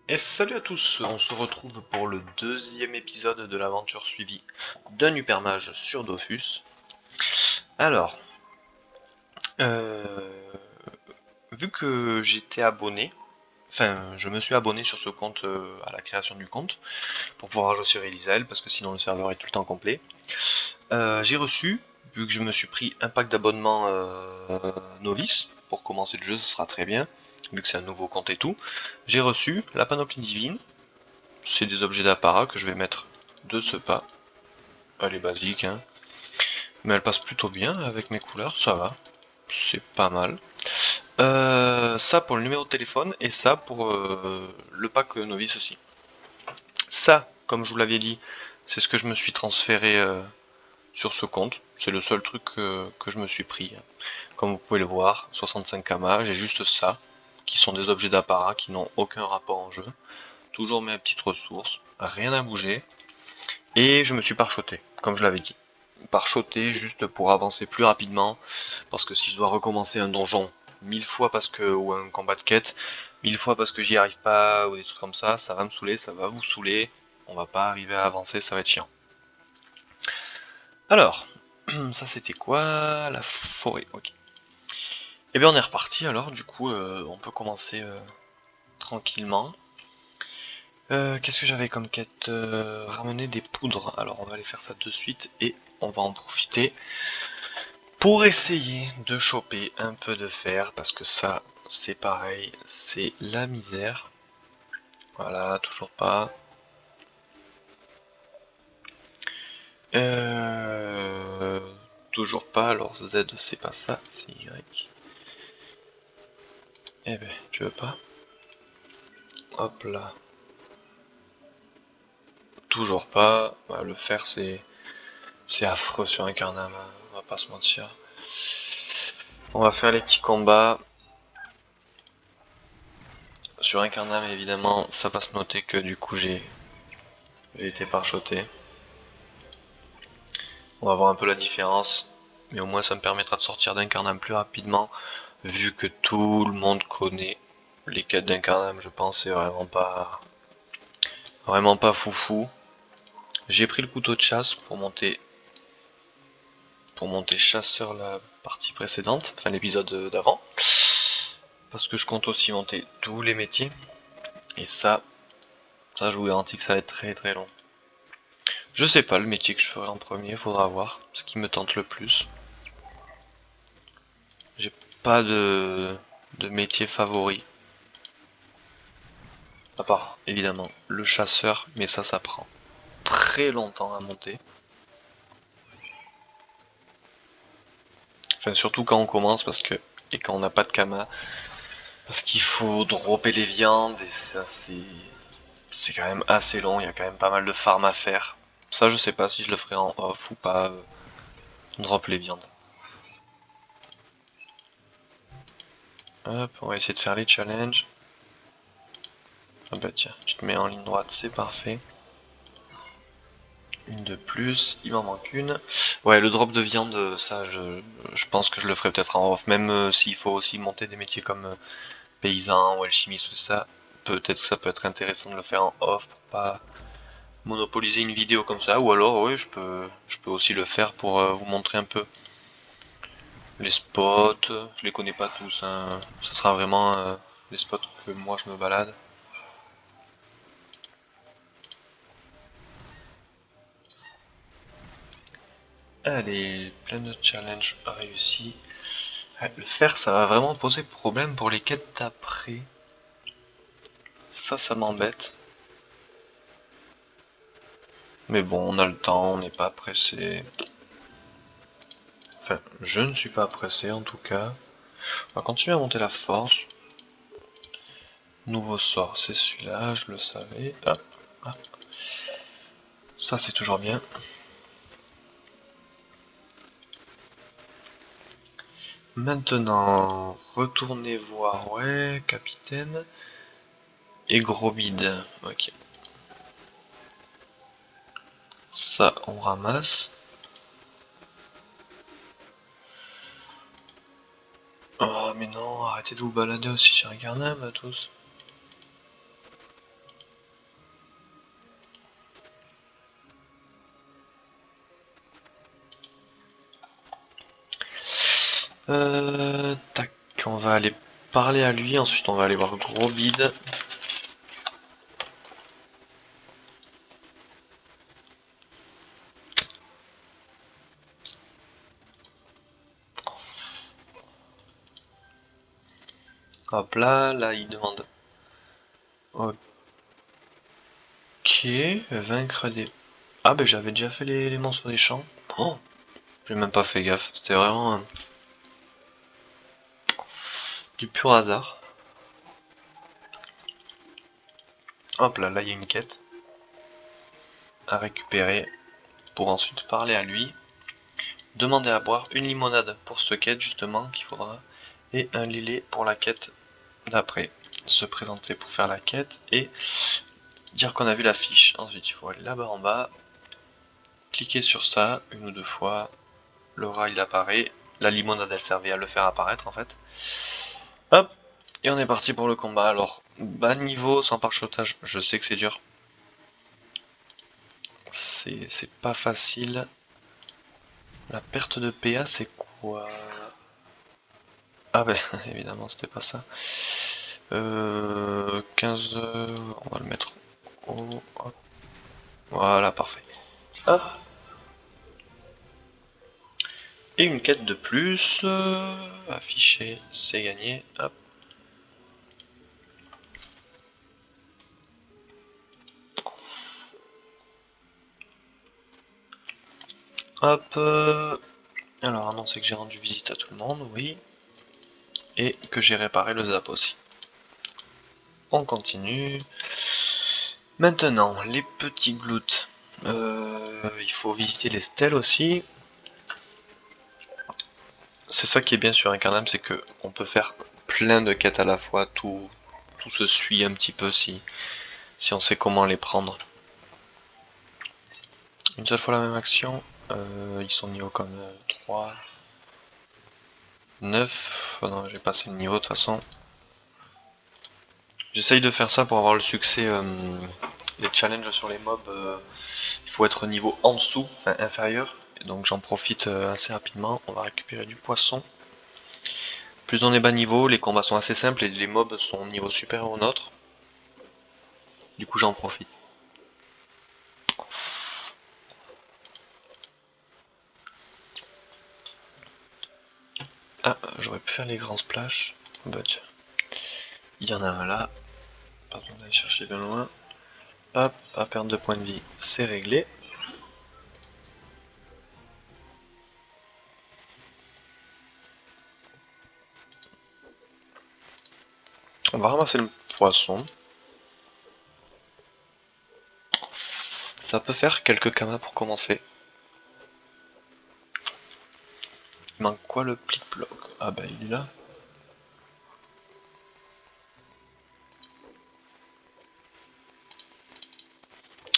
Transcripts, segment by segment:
Et salut à tous, on se retrouve pour le deuxième épisode de l'aventure suivie d'un hypermage sur Dofus. Alors, euh, vu que j'étais abonné, je me suis abonné sur ce compte à la création du compte pour pouvoir jouer sur Elisael parce que sinon le serveur est tout le temps complet. J'ai reçu, vu que je me suis pris un pack d'abonnement novice pour commencer le jeu, ce sera très bien, vu que c'est un nouveau compte et tout. J'ai reçu la panoplie divine. C'est des objets d'apparat que je vais mettre de ce pas. Elle est basique, hein. Mais elle passe plutôt bien avec mes couleurs, ça va. C'est pas mal. Ça pour le numéro de téléphone et ça pour le pack novice aussi. Ça, comme je vous l'avais dit, c'est ce que je me suis transféré sur ce compte. C'est le seul truc que je me suis pris. Comme vous pouvez le voir, 65 kama, j'ai juste ça, qui sont des objets d'apparat qui n'ont aucun rapport en jeu. Toujours mes petites ressources, rien à bouger. Et je me suis pare-choté, comme je l'avais dit. Pare-choté juste pour avancer plus rapidement, parce que si je dois recommencer un donjon 1000 fois parce que ou un combat de quête, 1000 fois parce que j'y arrive pas ou des trucs comme ça va me saouler, ça va vous saouler, on va pas arriver à avancer, ça va être chiant. Alors, ça c'était quoi? La forêt, ok. Et bien on est reparti alors, du coup on peut commencer tranquillement. Qu'est-ce que j'avais comme quête? Ramener des poudres. Alors on va aller faire ça de suite et on va en profiter pour essayer de choper un peu de fer parce que ça c'est pareil, c'est la misère. Voilà, toujours pas. Euh, Toujours pas, alors Z c'est pas ça, c'est Y. Eh ben, tu veux pas? Hop là. Toujours pas. Bah, le fer c'est affreux sur un Carnam, hein, on va pas se mentir. On va faire les petits combats. Sur un Carnam évidemment, ça va se noter que du coup j'ai été pare-choté. On va voir un peu la différence, mais au moins ça me permettra de sortir d'Incarnam plus rapidement, vu que tout le monde connaît les quêtes d'Incarnam, je pense, c'est vraiment pas foufou. J'ai pris le couteau de chasse pour monter chasseur la partie précédente, enfin l'épisode d'avant, parce que je compte aussi monter tous les métiers, et ça je vous garantis que ça va être très très long. Je sais pas le métier que je ferai en premier, faudra voir ce qui me tente le plus. J'ai pas de métier favori. À part, évidemment, le chasseur, mais ça prend très longtemps à monter. Enfin, surtout quand on commence, et quand on n'a pas de kama, parce qu'il faut dropper les viandes, et ça, c'est quand même assez long, il y a quand même pas mal de farm à faire. Ça, je sais pas si je le ferai en off ou pas, drop les viandes. Hop, on va essayer de faire les challenges. Ah bah tiens, tu te mets en ligne droite, c'est parfait. Une de plus, il m'en manque une. Ouais, le drop de viande, ça, je pense que je le ferai peut-être en off, même s'il faut aussi monter des métiers comme paysan ou alchimiste ou ça. Peut-être que ça peut être intéressant de le faire en off pour pas monopoliser une vidéo comme ça. Ou alors, oui, je peux aussi le faire pour vous montrer un peu les spots. Je les connais pas tous, hein. Ce sera vraiment les spots que moi je me balade. Allez, plein de challenges réussis. Ouais, le faire, ça va vraiment poser problème pour les quêtes d'après. Ça m'embête. Mais bon, on a le temps, on n'est pas pressé. Enfin, je ne suis pas pressé en tout cas. On va continuer à monter la force. Nouveau sort, c'est celui-là, je le savais. Hop, hop. Ça c'est toujours bien. Maintenant, retournez voir, ouais, capitaine. Et gros bide. Ok. Ça, on ramasse. Oh mais non, arrêtez de vous balader aussi sur un carnam à tous. Tac, on va aller parler à lui, ensuite on va aller voir Gros Bide. Hop là, là il demande. Ok, vaincre des... Ah ben j'avais déjà fait les monstres des champs. Oh, j'ai même pas fait gaffe, c'était vraiment du pur hasard. Hop là, là il y a une quête à récupérer pour ensuite parler à lui. Demander à boire une limonade pour cette quête justement qu'il faudra et un lillet pour la quête d'après. Se présenter pour faire la quête et dire qu'on a vu la fiche. Ensuite il faut aller là-bas en bas, cliquer sur ça une ou deux fois, le rat il apparaît, la limonade elle servait à le faire apparaître en fait. Hop, et on est parti pour le combat. Alors, bas niveau sans parachutage, je sais que c'est dur. C'est pas facile. La perte de PA c'est quoi? Ah ben évidemment c'était pas ça. 15, on va le mettre au... hop. Voilà, parfait. Hop. Et une quête de plus. Afficher, c'est gagné. Hop. Hop. Alors annoncer que j'ai rendu visite à tout le monde, oui. Et que j'ai réparé le zap aussi. On continue. Maintenant, les petits glouts. Il faut visiter les stèles aussi. C'est ça qui est bien sur Incarnam, c'est que on peut faire plein de quêtes à la fois, tout se suit un petit peu si on sait comment les prendre. Une seule fois la même action, ils sont niveau comme 3, 9, oh non j'ai passé le niveau de toute façon. J'essaye de faire ça pour avoir le succès, les challenges sur les mobs, il faut être niveau en dessous, enfin inférieur, et donc j'en profite assez rapidement, on va récupérer du poisson. Plus on est bas niveau, les combats sont assez simples et les mobs sont au niveau supérieur au nôtre. Du coup j'en profite. Ah, j'aurais pu faire les grands splash. Bah tiens. Il y en a un là. Pas besoin d'aller chercher bien loin. Hop, à perdre de points de vie, c'est réglé. On va ramasser le poisson. Ça peut faire quelques kamas pour commencer. Il manque quoi le plic-ploc? Ah bah il est là.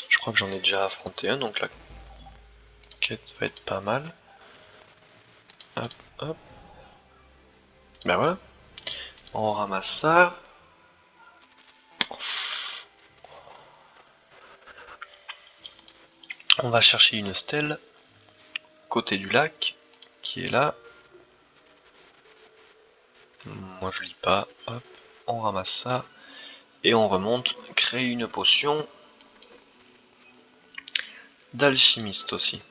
Je crois que j'en ai déjà affronté un, donc la quête va être pas mal. Hop, hop. Ben voilà. On ramasse ça. On va chercher une stèle. Côté du lac. Qui est là. Moi je lis pas. Hop. On ramasse ça. Et on remonte. Créer une potion. D'alchimiste aussi.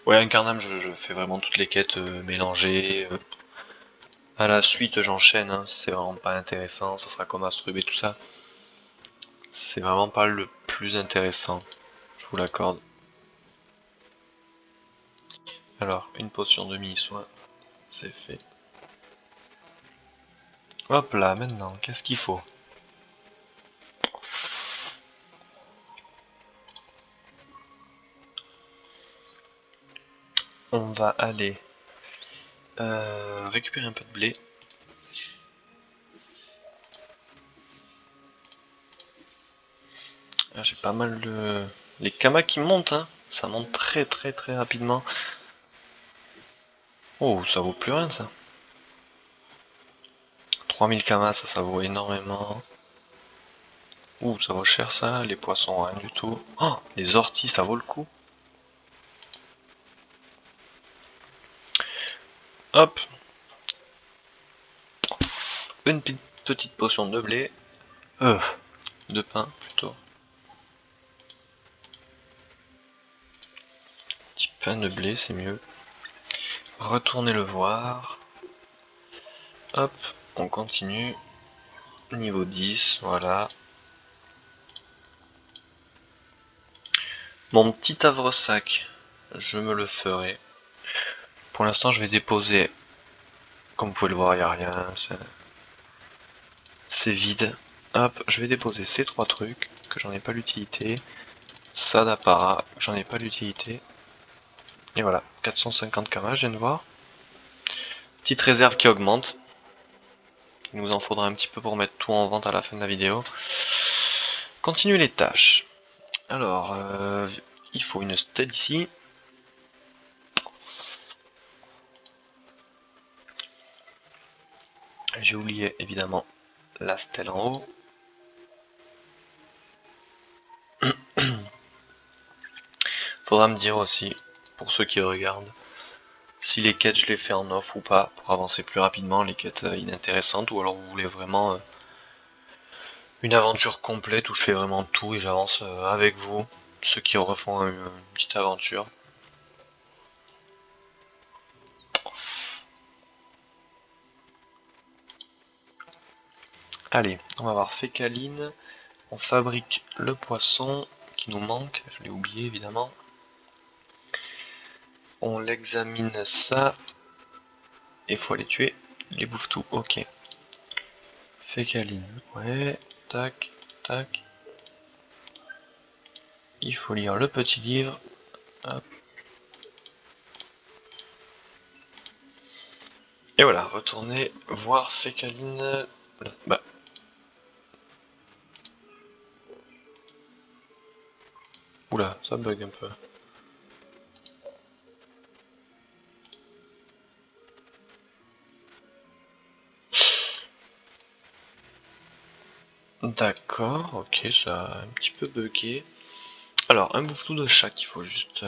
Ouais, Incarnam, je fais vraiment toutes les quêtes mélangées. À la suite, j'enchaîne, hein, si c'est vraiment pas intéressant, ça sera comme Astrub et tout ça. C'est vraiment pas le plus intéressant, je vous l'accorde. Alors, une potion de mi-soin, c'est fait. Hop là, maintenant, qu'est-ce qu'il faut? On va aller récupérer un peu de blé. Ah, j'ai pas mal de... Les kamas qui montent, hein. Ça monte très très très rapidement. Oh, ça vaut plus rien ça. 3000 kamas, ça vaut énormément. Ouh, ça vaut cher ça, les poissons rien du tout. Oh, les orties, ça vaut le coup. Hop, une petite potion de blé. De pain plutôt. Petit pain de blé, c'est mieux. Retournez le voir. Hop, on continue. Niveau 10, voilà. Mon petit havre-sac, je me le ferai. Pour l'instant, je vais déposer. Comme vous pouvez le voir, il n'y a rien. C'est vide. Hop, je vais déposer ces trois trucs, que j'en ai pas l'utilité. Ça d'apparat, j'en ai pas l'utilité. Et voilà, 450 km, je viens de voir. Petite réserve qui augmente. Il nous en faudra un petit peu pour mettre tout en vente à la fin de la vidéo. Continue les tâches. Alors, il faut une stèle ici. J'ai oublié évidemment la stèle en haut. Faudra me dire aussi, pour ceux qui regardent, si les quêtes je les fais en off ou pas, pour avancer plus rapidement, les quêtes inintéressantes, ou alors vous voulez vraiment une aventure complète où je fais vraiment tout et j'avance avec vous, ceux qui refont une petite aventure. Allez, on va voir Fécaline, on fabrique le poisson qui nous manque, je l'ai oublié évidemment. On l'examine ça, et faut les tuer, les bouffe tout, ok. Fécaline, ouais, tac, tac. Il faut lire le petit livre, hop. Et voilà, retournez voir Fécaline. Bah. Oula, ça bug un peu. D'accord, ok, ça a un petit peu bugué. Alors, un bouffetou de chat qu'il faut juste...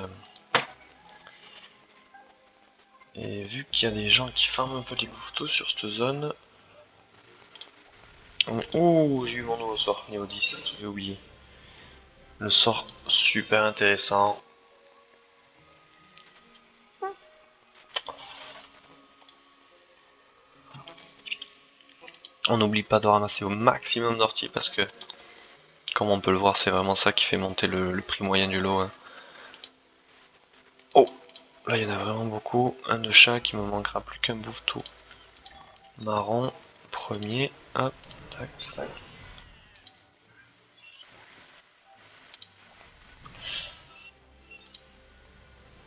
Et vu qu'il y a des gens qui farment un peu des bouffetous sur cette zone... Ouh, j'ai eu mon nouveau sort, niveau 10, j'ai oublié. Le sort super intéressant. On n'oublie pas de ramasser au maximum d'orties parce que, comme on peut le voir, c'est vraiment ça qui fait monter le prix moyen du lot. Hein. Oh, là il y en a vraiment beaucoup. Un de chat qui me manquera plus qu'un bouffetou. Marron, premier, hop, tac, tac.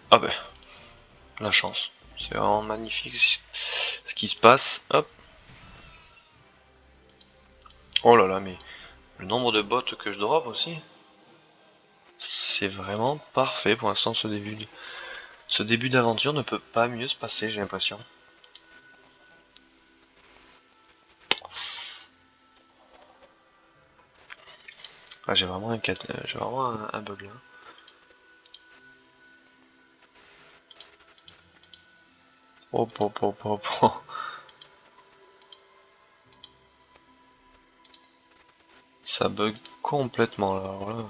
Ah ben, la chance. C'est vraiment magnifique ce qui se passe. Hop. Oh là là, mais le nombre de bottes que je drop aussi. C'est vraiment parfait pour l'instant ce début d'aventure ne peut pas mieux se passer, j'ai l'impression. Ah, j'ai vraiment un bug là. Hop hop hop hop. Ça bug complètement là, alors là.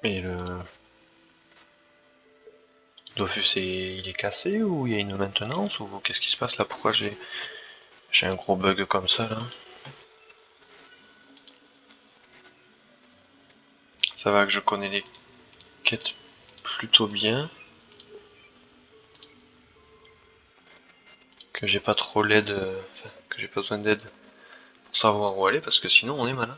Mais le Dofus il est cassé ou il y a une maintenance ou qu'est-ce qui se passe là? Pourquoi j'ai un gros bug comme ça là? Ça va que je connais les quêtes plutôt bien. Que j'ai pas trop l'aide. Enfin, que j'ai pas besoin d'aide pour savoir où aller parce que sinon on est malin.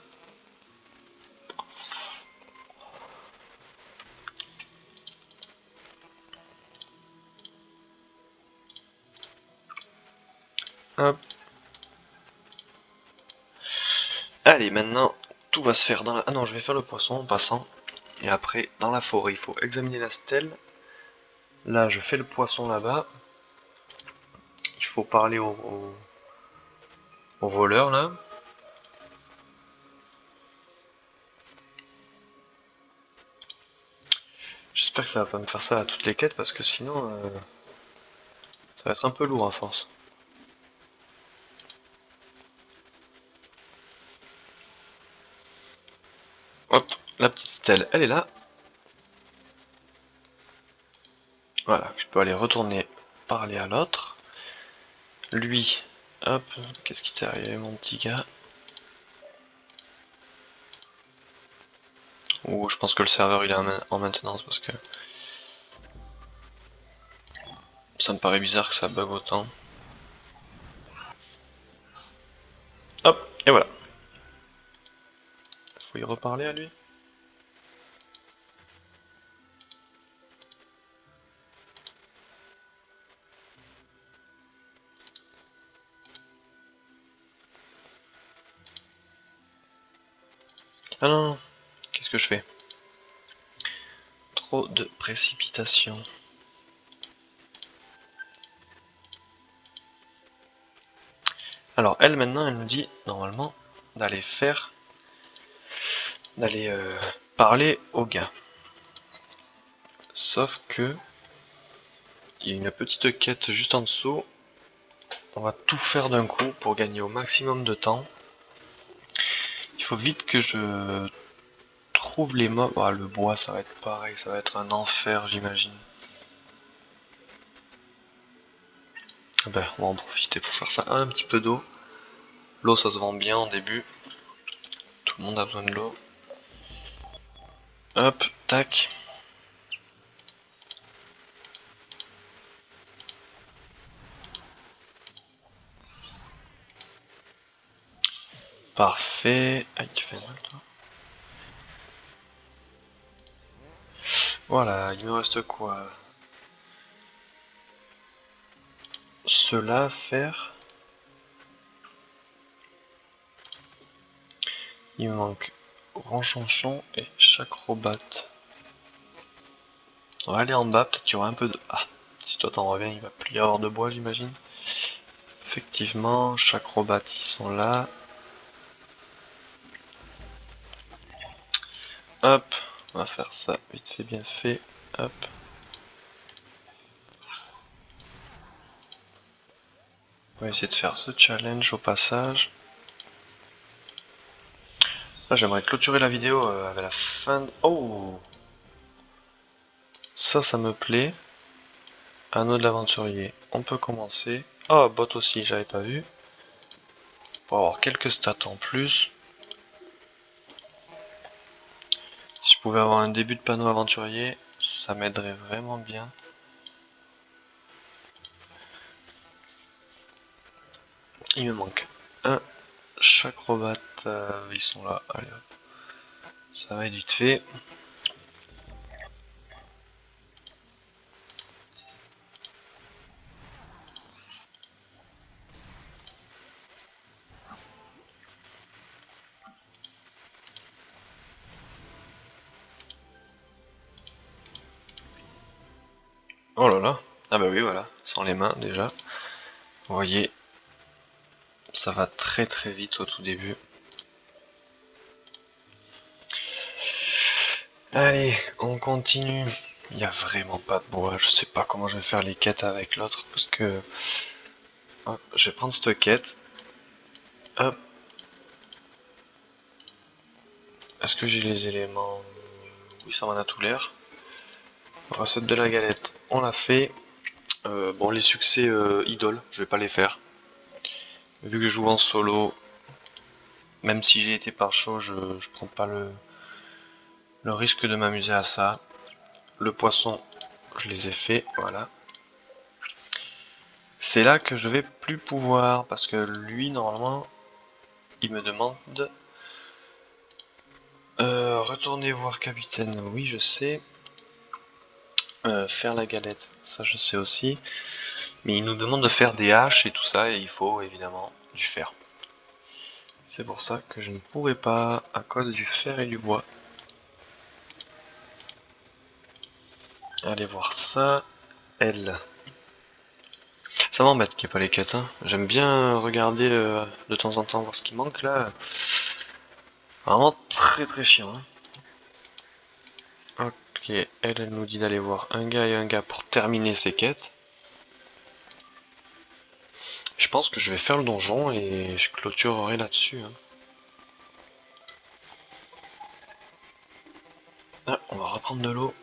Hop. Allez, maintenant tout va se faire dans la... Ah non, je vais faire le poisson en passant. Et après, dans la forêt, il faut examiner la stèle. Là, je fais le poisson là-bas. Il faut parler au voleur là. J'espère que ça va pas me faire ça à toutes les quêtes parce que sinon ça va être un peu lourd à force. Hop, la petite stèle, elle est là. Voilà, je peux aller retourner parler à l'autre. Lui, hop, qu'est-ce qui t'est arrivé mon petit gars? Ouh, je pense que le serveur il est en maintenance parce que ça me paraît bizarre que ça bug autant. Hop, et voilà. Faut y reparler à lui. Ah non, non. Qu'est-ce que je fais? Trop de précipitation. Alors elle maintenant elle nous dit normalement d'aller parler au gars. Sauf que il y a une petite quête juste en dessous. On va tout faire d'un coup pour gagner au maximum de temps. Il faut vite que je trouve les mobs. Ah, le bois ça va être pareil, ça va être un enfer j'imagine. Ben, on va en profiter pour faire ça. Un petit peu d'eau. L'eau ça se vend bien en début. Tout le monde a besoin de l'eau. Hop, tac. Parfait. Aïe, tu fais mal toi. Voilà, il me reste quoi? Cela, faire. Il me manque Ranchonchon et Chacrobat. On va aller en bas, peut-être qu'il y aura un peu de... Ah, si toi t'en reviens, il va plus y avoir de bois j'imagine. Effectivement, Chacrobat ils sont là. Hop, on va faire ça vite fait bien fait. Hop. On va essayer de faire ce challenge au passage. Là j'aimerais clôturer la vidéo avec la fin de... Oh, ça me plaît. Anneau de l'aventurier, on peut commencer. Oh, bot aussi, j'avais pas vu. Pour avoir quelques stats en plus. Si je pouvais avoir un début de panneau aventurier, ça m'aiderait vraiment bien. Il me manque un chacrobat, ils sont là, allez hop. Ça va être vite fait. Oh là là, ah bah oui voilà, sans les mains déjà. Vous voyez, ça va très très vite au tout début. Allez, on continue. Il n'y a vraiment pas de bois, je sais pas comment je vais faire les quêtes avec l'autre parce que... Hop, je vais prendre cette quête. Hop. Est-ce que j'ai les éléments? Oui, ça m'en a tout l'air. Recette de la galette, on l'a fait. Bon, les succès idoles, je vais pas les faire. Vu que je joue en solo, même si j'ai été par chaud, je prends pas le risque de m'amuser à ça. Le poisson, je les ai fait, voilà. C'est là que je vais plus pouvoir, parce que lui, normalement, il me demande... retourner voir capitaine, oui je sais. Faire la galette, ça je sais aussi. Mais il nous demande de faire des haches et tout ça, et il faut évidemment du fer. C'est pour ça que je ne pourrai pas, à cause du fer et du bois. Allez voir ça. Elle. Ça m'embête qu'il n'y ait pas les quêtes. Hein. J'aime bien regarder de temps en temps, voir ce qui manque là. Vraiment très très chiant. Hein. remarquez, elle nous dit d'aller voir un gars et un gars pour terminer ses quêtes. Je pense que je vais faire le donjon et je clôturerai là-dessus. Hein. Ah, on va reprendre de l'eau.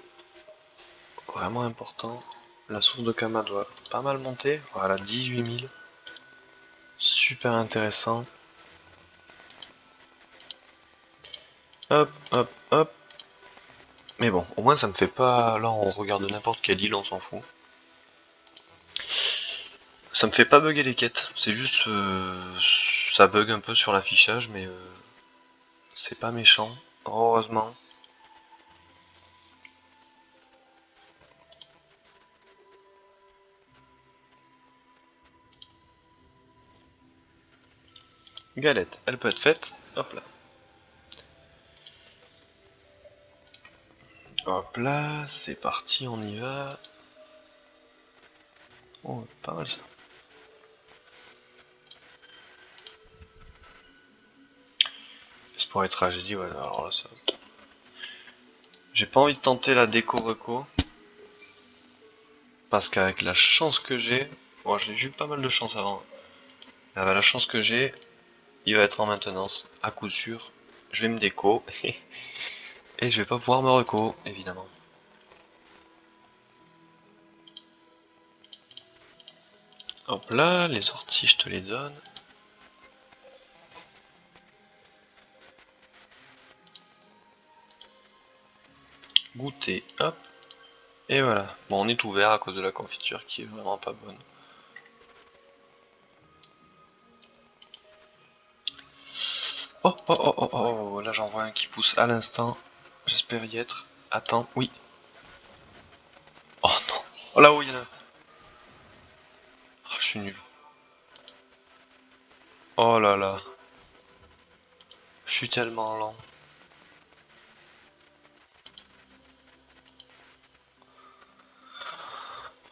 Vraiment important. La source de Kama doit pas mal monter. Voilà, 18 000. Super intéressant. Hop, hop, hop. Mais bon, au moins ça me fait pas... Là, on regarde n'importe quelle île, on s'en fout. Ça me fait pas bugger les quêtes. C'est juste... ça bug un peu sur l'affichage, mais... c'est pas méchant. Heureusement. Galette, elle peut être faite. Hop là. Hop là, c'est parti, on y va. Oh, pas mal ça. Espoir et tragédie, ouais, alors là ça... J'ai pas envie de tenter la déco reco. Parce qu'avec la chance que j'ai... Bon, j'ai eu pas mal de chance avant. Mais avec la chance que j'ai, il va être en maintenance, à coup sûr. Je vais me déco. Et je vais pas pouvoir me reco, évidemment. Hop là, les orties, je te les donne. Goûter, hop. Et voilà. Bon, on est ouvert à cause de la confiture qui est vraiment pas bonne. Oh, oh, oh, oh, oh, là j'en vois un qui pousse à l'instant. J'espère y être. Attends, oui. Oh non. Oh là, oui, il y en a. Oh, je suis nul. Oh là là. Je suis tellement lent.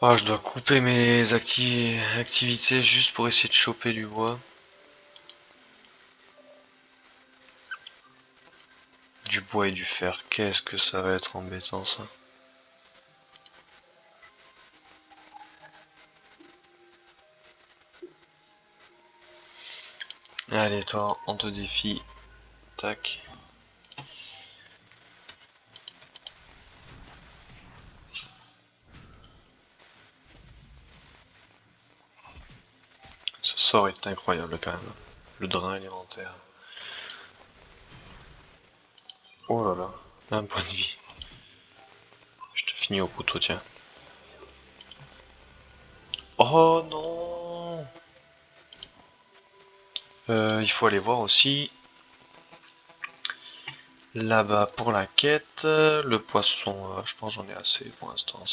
Oh, je dois couper mes activités juste pour essayer de choper du bois. Du bois et du fer. Qu'est-ce que ça va être embêtant ça. Allez toi, on te défie. Tac. Ce sort est incroyable quand même. Le drain élémentaire. Oh là là. Un point de vie. Je te finis au couteau, tiens. Oh non. Il faut aller voir aussi là-bas pour la quête. Le poisson, je pense j'en ai assez pour l'instant.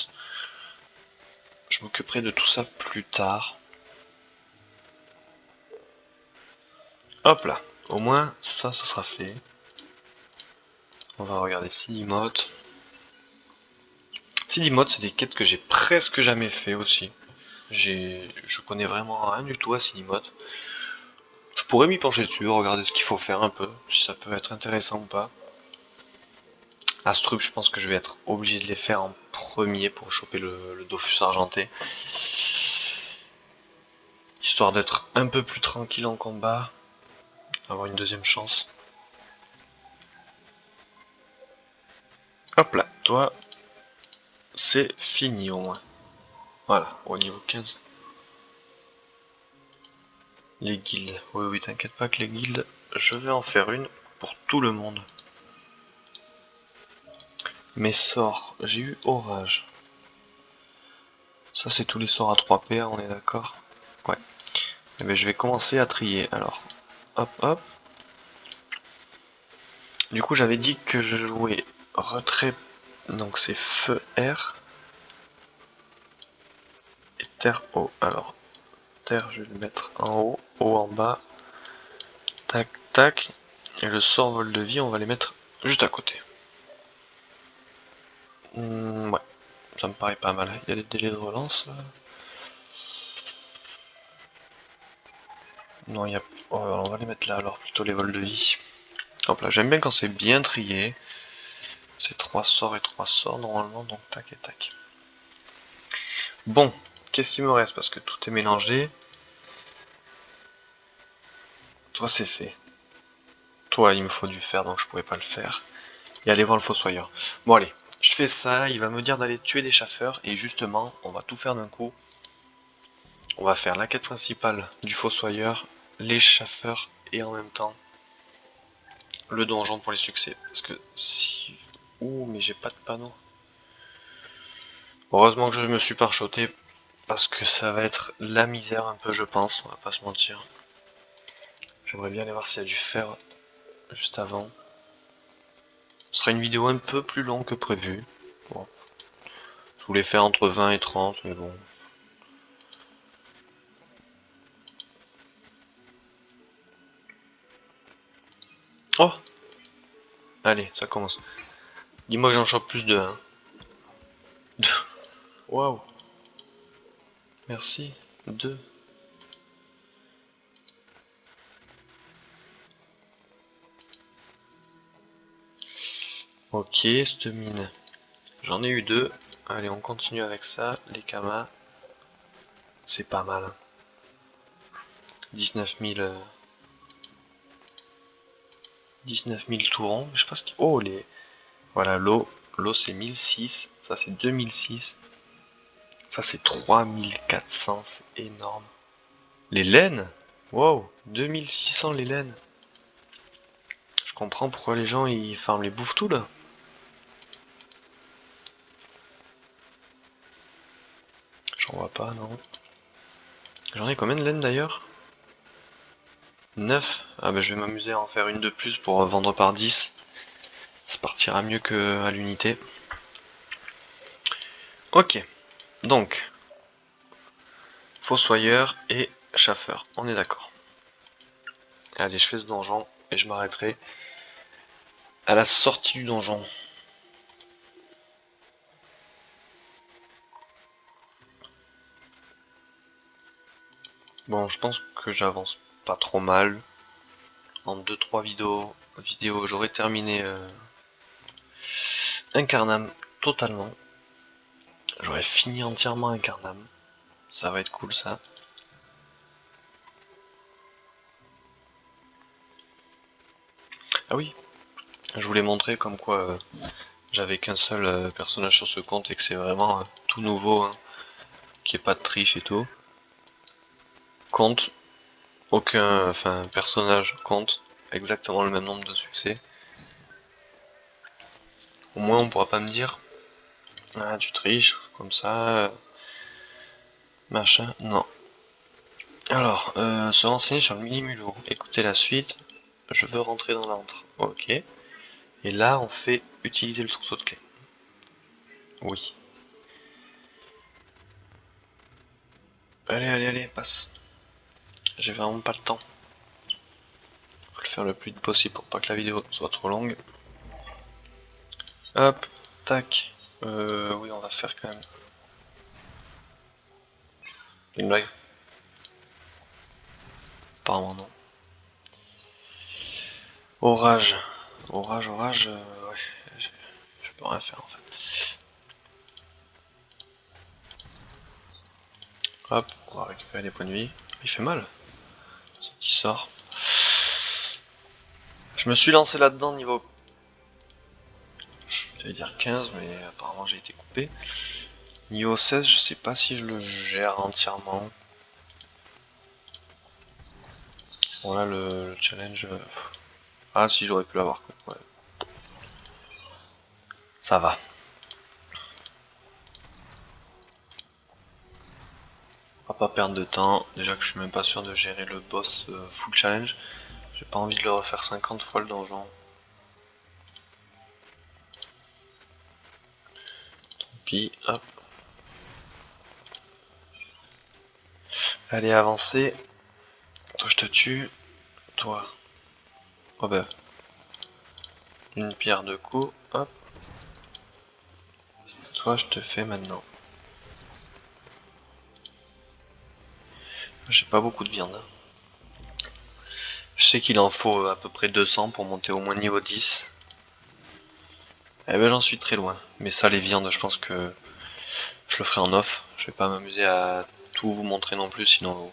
Je m'occuperai de tout ça plus tard. Hop là. Au moins, ça sera fait. On va regarder Sidimote. Sidimote, c'est des quêtes que j'ai presque jamais fait aussi. Je connais vraiment rien du tout à Sidimote. Je pourrais m'y pencher dessus, regarder ce qu'il faut faire un peu, si ça peut être intéressant ou pas. Astrup, je pense que je vais être obligé de les faire en premier pour choper le Dofus argenté. Histoire d'être un peu plus tranquille en combat. Avoir une deuxième chance. Hop là, toi, c'est fini au moins. Voilà, au niveau 15. Les guildes. Oui, oui, t'inquiète pas que les guildes, je vais en faire une pour tout le monde. Mes sorts, j'ai eu orage. Ça, c'est tous les sorts à 3 PA, on est d'accord? Ouais. Eh bien, je vais commencer à trier. Alors, hop, hop. Du coup, j'avais dit que je jouais retrait. Donc, c'est feu R et terre haut. Alors, terre, je vais le mettre en haut, haut en bas. Tac, tac. Et le sort vol de vie, on va les mettre juste à côté. Ouais, ça me paraît pas mal. Il y a des délais de relance là. Non, il y a. Oh, on va les mettre là alors, plutôt les vols de vie. Hop là, j'aime bien quand c'est bien trié. C'est 3 sorts et 3 sorts normalement, donc tac et tac. Bon, qu'est-ce qui me reste? Parce que tout est mélangé. Toi c'est fait. Toi il me faut du fer donc je pourrais pas le faire. Et aller voir le fossoyeur. Bon allez, je fais ça, il va me dire d'aller tuer des chasseurs et justement on va tout faire d'un coup. On va faire la quête principale du fossoyeur, les chasseurs et en même temps le donjon pour les succès. Parce que si... Ouh mais j'ai pas de panneau. Heureusement que je me suis parchoté parce que ça va être la misère un peu je pense, on va pas se mentir. J'aimerais bien aller voir s'il y a du fer juste avant. Ce sera une vidéo un peu plus longue que prévu. Bon. Je voulais faire entre 20 et 30 mais bon. Oh! Allez, ça commence. Dis-moi que j'en chope plus de 1. Waouh! Merci. 2. Ok, cette mine. J'en ai eu 2. Allez, on continue avec ça. Les kamas. C'est pas mal. 19 000... 19 000 tourons. Je sais pas ce qu'il... Oh, les... Voilà, l'eau. L'eau, c'est 1006. Ça, c'est 2006. Ça, c'est 3400. C'est énorme. Les laines? Wow, 2600 les laines. Je comprends pourquoi les gens, ils farment les bouffes tout, là. J'en vois pas, non. J'en ai combien de laine, d'ailleurs? 9. Ah bah je vais m'amuser à en faire une de plus pour vendre par 10. Ça partira mieux que à l'unité. Ok, donc fossoyeur et chasseur, on est d'accord. Allez, je fais ce donjon et je m'arrêterai à la sortie du donjon. Bon, je pense que j'avance pas trop mal. En 2-3 vidéos j'aurais terminé Incarnam totalement. J'aurais fini entièrement Incarnam. Ça va être cool ça. Ah oui, je voulais montrer comme quoi j'avais qu'un seul personnage sur ce compte et que c'est vraiment tout nouveau, hein, qu'il n'y ait pas de triche et tout. Compte, aucun personnage compte exactement le même nombre de succès. Au moins on pourra pas me dire ah tu triches comme ça, machin, non. Alors, se renseigner sur le mini-mulot, écouter la suite, je veux rentrer dans l'antre, ok. Et là on fait utiliser le trousseau de clés. Oui. Allez, allez, allez, passe. J'ai vraiment pas le temps. Faut le faire le plus vite possible pour pas que la vidéo soit trop longue. Hop, tac. Oui, on va faire quand même. Une blague? Apparemment non. Orage. Orage, orage, ouais. Je peux rien faire en fait. Hop, on va récupérer des points de vie. Il fait mal. Qui sort. Je me suis lancé là-dedans niveau... J'allais dire 15, mais apparemment j'ai été coupé. Niveau 16, je sais pas si je le gère entièrement. Bon là, le challenge... Ah si, j'aurais pu l'avoir. Ouais. Ça va. On va pas perdre de temps. Déjà que je suis même pas sûr de gérer le boss full challenge. J'ai pas envie de le refaire 50 fois le donjon. Puis hop. Allez, avancer. Toi je te tue. Toi. Oh bah. Une pierre deux coups. Hop. Toi je te fais maintenant. J'ai pas beaucoup de viande. Je sais qu'il en faut à peu près 200 pour monter au moins niveau 10. Eh ben j'en suis très loin. Mais ça, les viandes, je pense que je le ferai en off. Je vais pas m'amuser à tout vous montrer non plus, sinon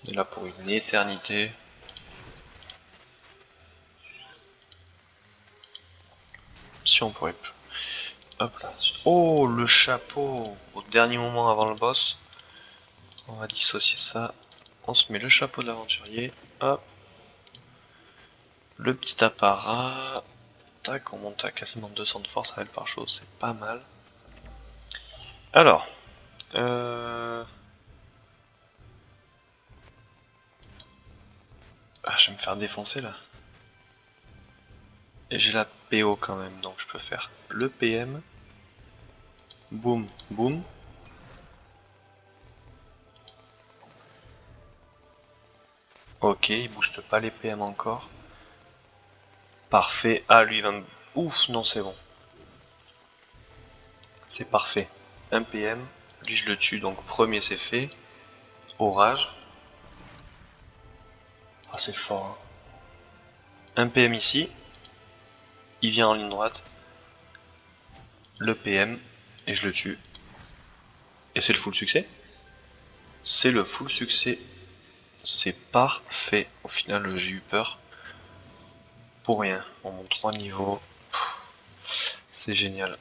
on est là pour une éternité. Si on pourrait plus. Hop là. Oh, le chapeau! Au dernier moment avant le boss. On va dissocier ça. On se met le chapeau de l'aventurier. Hop. Le petit apparat. Tac, on monte à quasiment 200 de force avec le pare-chose, c'est pas mal. Alors. Ah, je vais me faire défoncer là. Et j'ai la PO quand même, donc je peux faire le PM. Boum, boum. Ok, il booste pas les PM encore. Parfait. Ah, lui il va me... Ouf, non c'est bon. C'est parfait. Un PM. Lui je le tue, donc premier c'est fait. Orage. Ah c'est fort. Hein. Un PM ici. Il vient en ligne droite. Le PM. Et je le tue. Et c'est le full succès. C'est le full succès. C'est parfait. Au final j'ai eu peur. Pour rien. On monte 3 niveaux. C'est génial.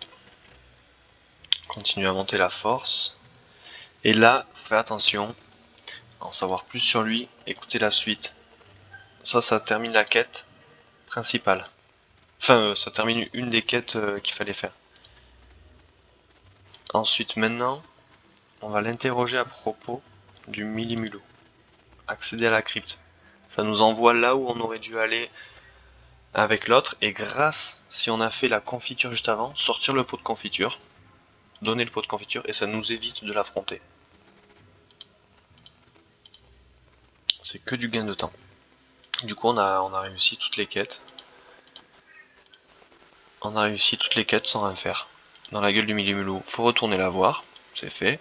Continue à monter la force. Et là, fais attention. En savoir plus sur lui, écoutez la suite. Ça termine la quête principale. Enfin, ça termine une des quêtes qu'il fallait faire. Ensuite, maintenant, on va l'interroger à propos du Millimulou. Accéder à la crypte. Ça nous envoie là où on aurait dû aller avec l'autre. Et grâce, si on a fait la confiture juste avant, sortir le pot de confiture, donner le pot de confiture, et ça nous évite de l'affronter. C'est que du gain de temps. Du coup, on a réussi toutes les quêtes. On a réussi toutes les quêtes sans rien faire. Dans la gueule du Millimulou, faut retourner la voir. C'est fait.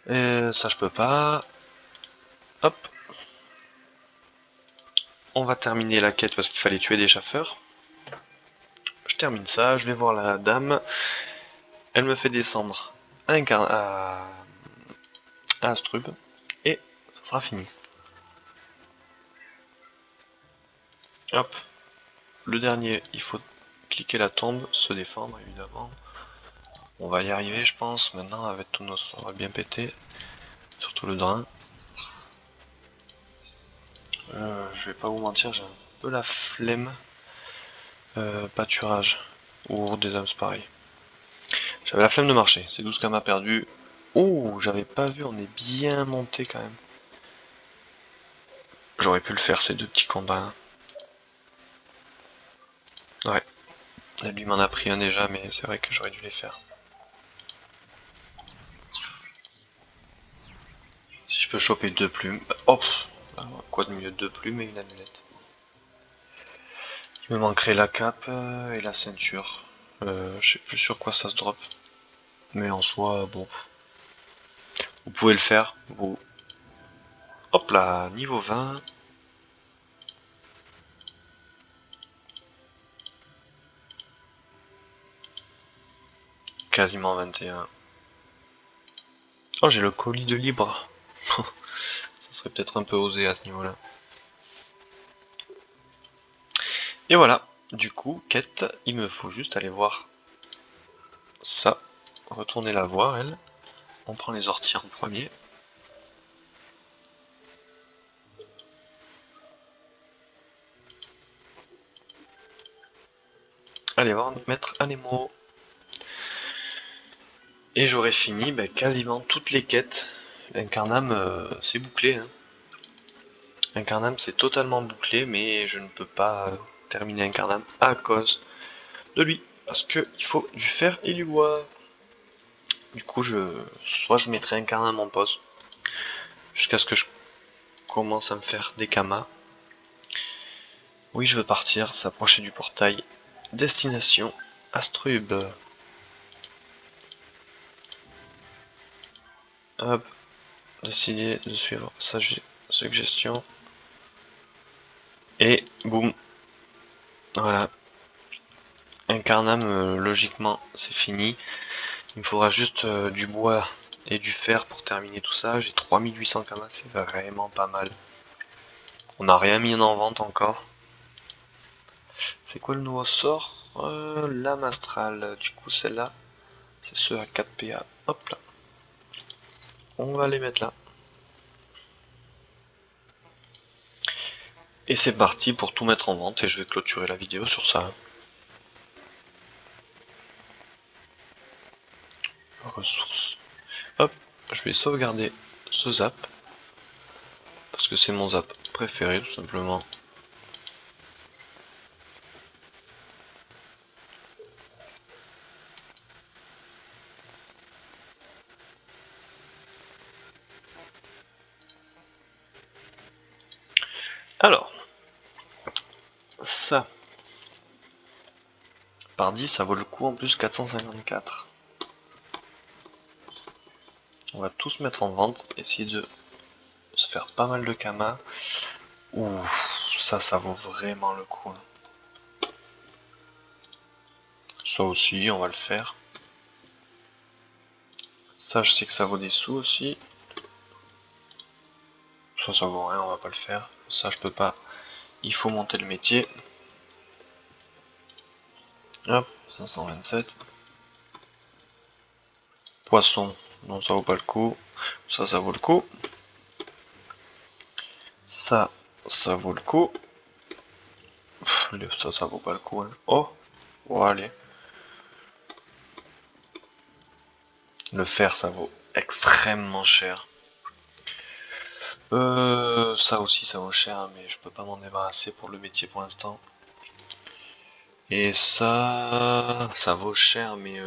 Ça, je peux pas. Hop. On va terminer la quête parce qu'il fallait tuer des chasseurs. Je termine ça, je vais voir la dame. Elle me fait descendre à Astrub. Et ça sera fini. Hop. Le dernier, il faut cliquer la tombe, se défendre évidemment. On va y arriver je pense. Maintenant avec tous nos... on va bien péter. Surtout le drain. Je vais pas vous mentir, j'ai un peu la flemme. Pâturage. Ou des âmes pareil. J'avais la flemme de marcher, c'est 12 qu'elle m'a perdu. Oh, j'avais pas vu, on est bien monté quand même. J'aurais pu le faire ces deux petits combats. Ouais. Lui m'en a pris un déjà, mais c'est vrai que j'aurais dû les faire. Si je peux choper deux plumes. Hop. Quoi de mieux, deux plumes et une amulette. Il me manquerait la cape et la ceinture. Je sais plus sur quoi ça se drop. Mais en soi, bon. Vous pouvez le faire. Vous... Hop là, niveau 20. Quasiment 21. Oh, j'ai le colis de libre. Ça serait peut-être un peu osé à ce niveau-là. Et voilà. Du coup, quête, il me faut juste aller voir ça. Retourner la voir, elle. On prend les orties en premier. Allez voir maître Anemo. Et j'aurai fini quasiment toutes les quêtes. Incarnam, c'est bouclé. Hein. Incarnam, c'est totalement bouclé, mais je ne peux pas terminer Incarnam à cause de lui. Parce qu'il faut du fer et du bois. Du coup, soit je mettrai Incarnam en pause, jusqu'à ce que je commence à me faire des kamas. Oui, je veux partir, s'approcher du portail. Destination Astrub. Hop, décider de suivre sa suggestion. Et boum. Voilà. Un carnam, logiquement, c'est fini. Il me faudra juste du bois et du fer pour terminer tout ça. J'ai 3800 kamas, c'est vraiment pas mal. On n'a rien mis en vente encore. C'est quoi le nouveau sort? Lame astrale. Du coup, celle-là, c'est ce à 4 PA. Hop là. On va les mettre là. Et c'est parti pour tout mettre en vente et je vais clôturer la vidéo sur ça. Ressources. Hop, je vais sauvegarder ce zap. Parce que c'est mon zap préféré tout simplement. Alors, ça, par 10, ça vaut le coup en plus 454. On va tous mettre en vente, essayer de se faire pas mal de kamas. Ouh, ça vaut vraiment le coup. Ça aussi, on va le faire. Ça, je sais que ça vaut des sous aussi. Ça vaut rien, on va pas le faire. Ça, je peux pas. Il faut monter le métier. Hop, 527. Poisson, non, ça vaut pas le coup. Ça vaut le coup. Ça vaut le coup. Ça vaut pas le coup. Hein. Oh, bon, allez. Le fer, ça vaut extrêmement cher. Ça aussi, ça vaut cher, mais je peux pas m'en débarrasser pour le métier pour l'instant. Et ça vaut cher, mais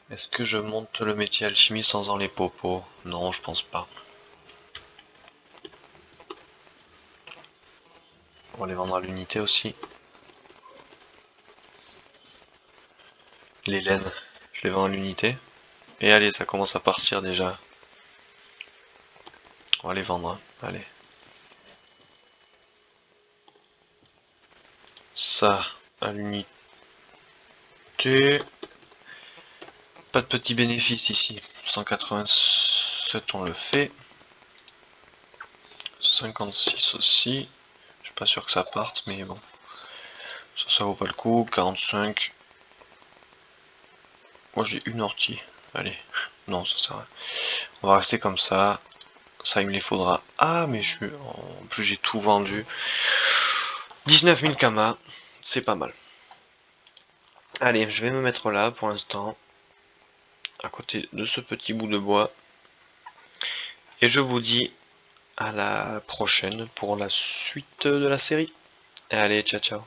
est-ce que je monte le métier alchimie sans en les popos? Non, je pense pas. On va les vendre à l'unité aussi. Les laines, je les vends à l'unité. Et allez, ça commence à partir déjà. On va les vendre, hein. Allez. Ça, à l'unité. Pas de petits bénéfices ici. 187, on le fait. 56 aussi. Je suis pas sûr que ça parte, mais bon. Ça vaut pas le coup. 45. Moi j'ai une ortie. Allez. Non, ça sert à rien. On va rester comme ça. Ça, il me les faudra. Ah, mais en plus, j'ai tout vendu. 19 000 kamas. C'est pas mal. Allez, je vais me mettre là pour l'instant. À côté de ce petit bout de bois. Et je vous dis à la prochaine pour la suite de la série. Allez, ciao ciao.